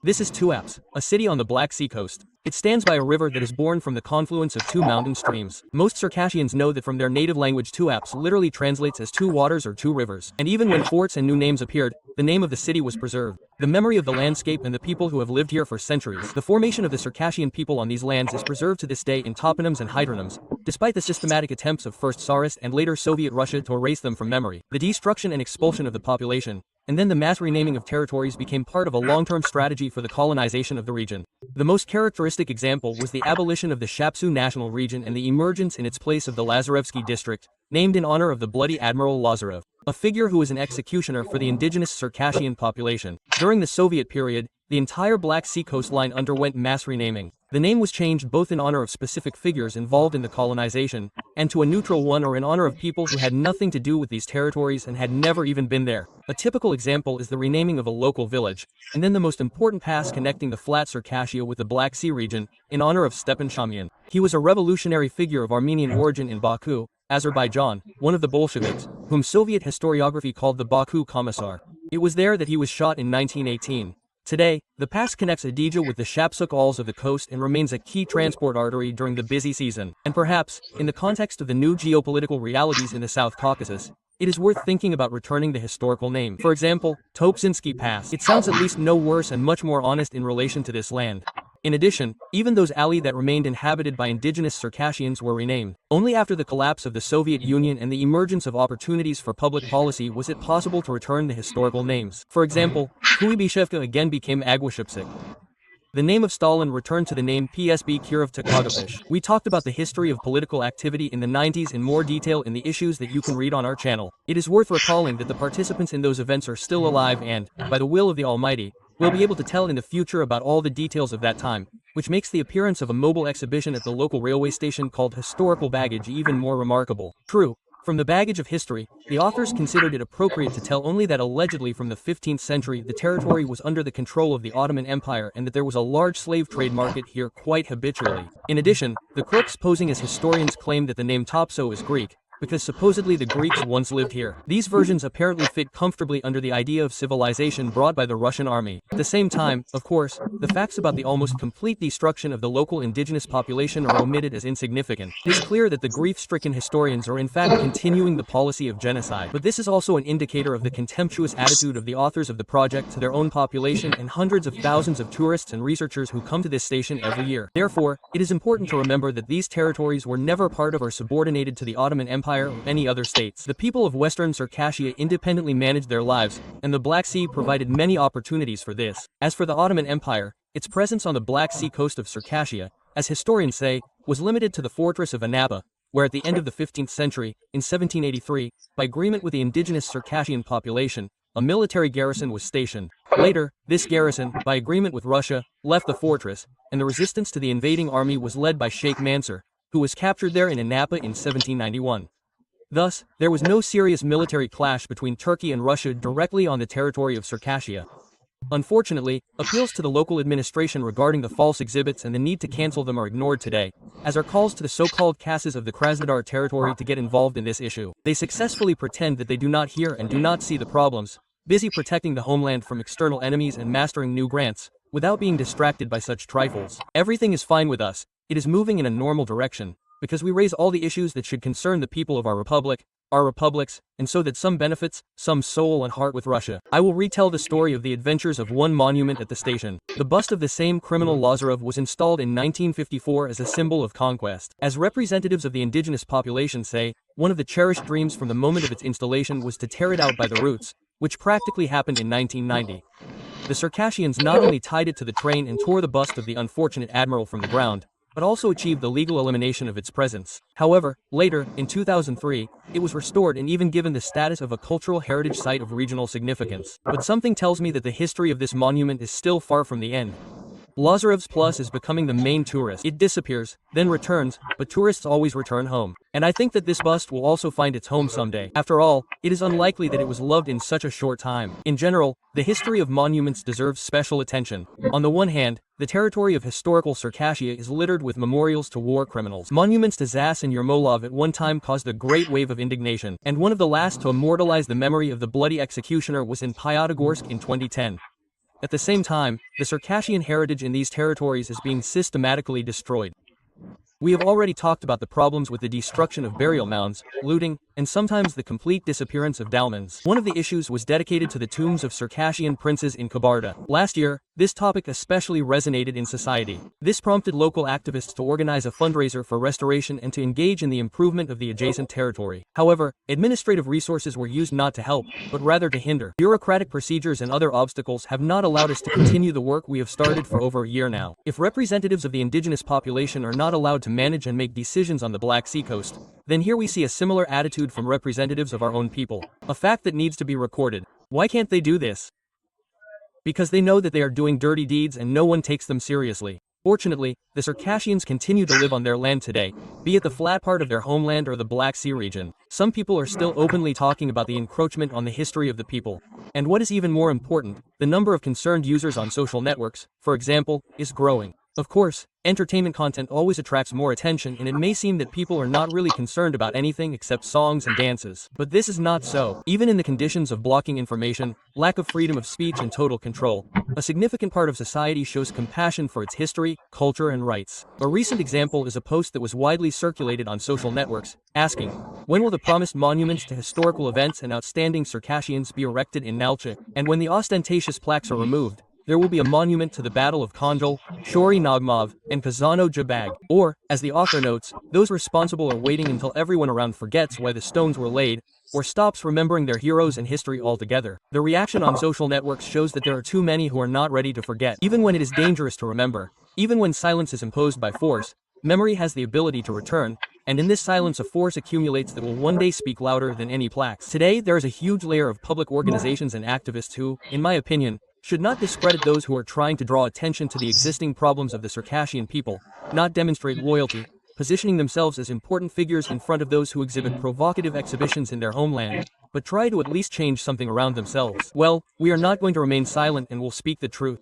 This is Tuapse, a city on the Black Sea coast. It stands by a river that is born from the confluence of two mountain streams. Most Circassians know that from their native language Tuapse literally translates as two waters or two rivers. And even when forts and new names appeared, the name of the city was preserved. The memory of the landscape and the people who have lived here for centuries. The formation of the Circassian people on these lands is preserved to this day in toponyms and hydronyms, despite the systematic attempts of first Tsarist and later Soviet Russia to erase them from memory. The destruction and expulsion of the population, and then the mass renaming of territories became part of a long-term strategy for the colonization of the region. The most characteristic example was the abolition of the Tuapse National Region and the emergence in its place of the Lazarevsky district, named in honor of the bloody Admiral Lazarev, a figure who was an executioner for the indigenous Circassian population. During the Soviet period, the entire Black Sea coastline underwent mass renaming. The name was changed both in honor of specific figures involved in the colonization, and to a neutral one or in honor of people who had nothing to do with these territories and had never even been there. A typical example is the renaming of a local village, and then the most important pass connecting the flat Circassia with the Black Sea region, in honor of Stepan Shamian. He was a revolutionary figure of Armenian origin in Baku, Azerbaijan, one of the Bolsheviks, whom Soviet historiography called the Baku Commissar. It was there that he was shot in 1918. Today, the pass connects Adija with the Shapsuk Alls of the coast and remains a key transport artery during the busy season. And perhaps, in the context of the new geopolitical realities in the South Caucasus, it is worth thinking about returning the historical name. For example, Topsinski Pass. It sounds at least no worse and much more honest in relation to this land. In addition, even those alleys that remained inhabited by indigenous Circassians were renamed. Only after the collapse of the Soviet Union and the emergence of opportunities for public policy was it possible to return the historical names. For example, Kuibishevka again became Aguashipsik. The name of Stalin returned to the name PSB Kirov Takagapish. We talked about the history of political activity in the 90s in more detail in the issues that you can read on our channel. It is worth recalling that the participants in those events are still alive and, by the will of the Almighty, we'll be able to tell in the future about all the details of that time, which makes the appearance of a mobile exhibition at the local railway station called Historical Baggage even more remarkable. True, from the baggage of history, the authors considered it appropriate to tell only that allegedly from the 15th century the territory was under the control of the Ottoman Empire and that there was a large slave trade market here quite habitually. In addition, the crooks posing as historians claim that the name Topso is Greek, because supposedly the Greeks once lived here. These versions apparently fit comfortably under the idea of civilization brought by the Russian army. At the same time, of course, the facts about the almost complete destruction of the local indigenous population are omitted as insignificant. It is clear that the grief-stricken historians are in fact continuing the policy of genocide. But this is also an indicator of the contemptuous attitude of the authors of the project to their own population and hundreds of thousands of tourists and researchers who come to this station every year. Therefore, it is important to remember that these territories were never part of or subordinated to the Ottoman Empire or any other states. The people of Western Circassia independently managed their lives, and the Black Sea provided many opportunities for this. As for the Ottoman Empire, its presence on the Black Sea coast of Circassia, as historians say, was limited to the fortress of Anapa, where at the end of the 15th century, in 1783, by agreement with the indigenous Circassian population, a military garrison was stationed. Later, this garrison, by agreement with Russia, left the fortress, and the resistance to the invading army was led by Sheikh Mansur, who was captured there in Anapa in 1791. Thus, there was no serious military clash between Turkey and Russia directly on the territory of Circassia. Unfortunately, appeals to the local administration regarding the false exhibits and the need to cancel them are ignored today, as are calls to the so-called Khazars of the Krasnodar territory to get involved in this issue. They successfully pretend that they do not hear and do not see the problems, busy protecting the homeland from external enemies and mastering new grants, without being distracted by such trifles. Everything is fine with us. It is moving in a normal direction, because we raise all the issues that should concern the people of our republic, our republics, and so that some benefits, some soul and heart with Russia. I will retell the story of the adventures of one monument at the station. The bust of the same criminal Lazarev was installed in 1954 as a symbol of conquest. As representatives of the indigenous population say, one of the cherished dreams from the moment of its installation was to tear it out by the roots, which practically happened in 1990. The Circassians not only tied it to the train and tore the bust of the unfortunate admiral from the ground, but also achieved the legal elimination of its presence. However, later, in 2003, it was restored and even given the status of a cultural heritage site of regional significance. But something tells me that the history of this monument is still far from the end. Lazarev's Plus is becoming the main tourist. It disappears, then returns, but tourists always return home. And I think that this bust will also find its home someday. After all, it is unlikely that it was loved in such a short time. In general, the history of monuments deserves special attention. On the one hand, the territory of historical Circassia is littered with memorials to war criminals. Monuments to Zas and Yermolov at one time caused a great wave of indignation, and one of the last to immortalize the memory of the bloody executioner was in Pyatagorsk in 2010. At the same time, the Circassian heritage in these territories is being systematically destroyed. We have already talked about the problems with the destruction of burial mounds, looting, and sometimes the complete disappearance of dolmens. One of the issues was dedicated to the tombs of Circassian princes in Kabarda. Last year, this topic especially resonated in society. This prompted local activists to organize a fundraiser for restoration and to engage in the improvement of the adjacent territory. However, administrative resources were used not to help, but rather to hinder. Bureaucratic procedures and other obstacles have not allowed us to continue the work we have started for over a year now. If representatives of the indigenous population are not allowed to manage and make decisions on the Black Sea coast, then here we see a similar attitude from representatives of our own people. A fact that needs to be recorded. Why can't they do this? Because they know that they are doing dirty deeds and no one takes them seriously. Fortunately, the Circassians continue to live on their land today, be it the flat part of their homeland or the Black Sea region. Some people are still openly talking about the encroachment on the history of the people. And what is even more important, the number of concerned users on social networks, for example, is growing. Of course, entertainment content always attracts more attention, and it may seem that people are not really concerned about anything except songs and dances. But this is not so. Even in the conditions of blocking information, lack of freedom of speech and total control, a significant part of society shows compassion for its history, culture, and rights. A recent example is a post that was widely circulated on social networks, asking, when will the promised monuments to historical events and outstanding Circassians be erected in Nalchik? And when the ostentatious plaques are removed, there will be a monument to the Battle of Konjal, Shori Nagmov, and Kazano Jabag. Or, as the author notes, those responsible are waiting until everyone around forgets why the stones were laid, or stops remembering their heroes and history altogether. The reaction on social networks shows that there are too many who are not ready to forget. Even when it is dangerous to remember, even when silence is imposed by force, memory has the ability to return, and in this silence a force accumulates that will one day speak louder than any plaques. Today, there is a huge layer of public organizations and activists who, in my opinion, should not discredit those who are trying to draw attention to the existing problems of the Circassian people, not demonstrate loyalty, positioning themselves as important figures in front of those who exhibit provocative exhibitions in their homeland, but try to at least change something around themselves. Well, we are not going to remain silent and will speak the truth.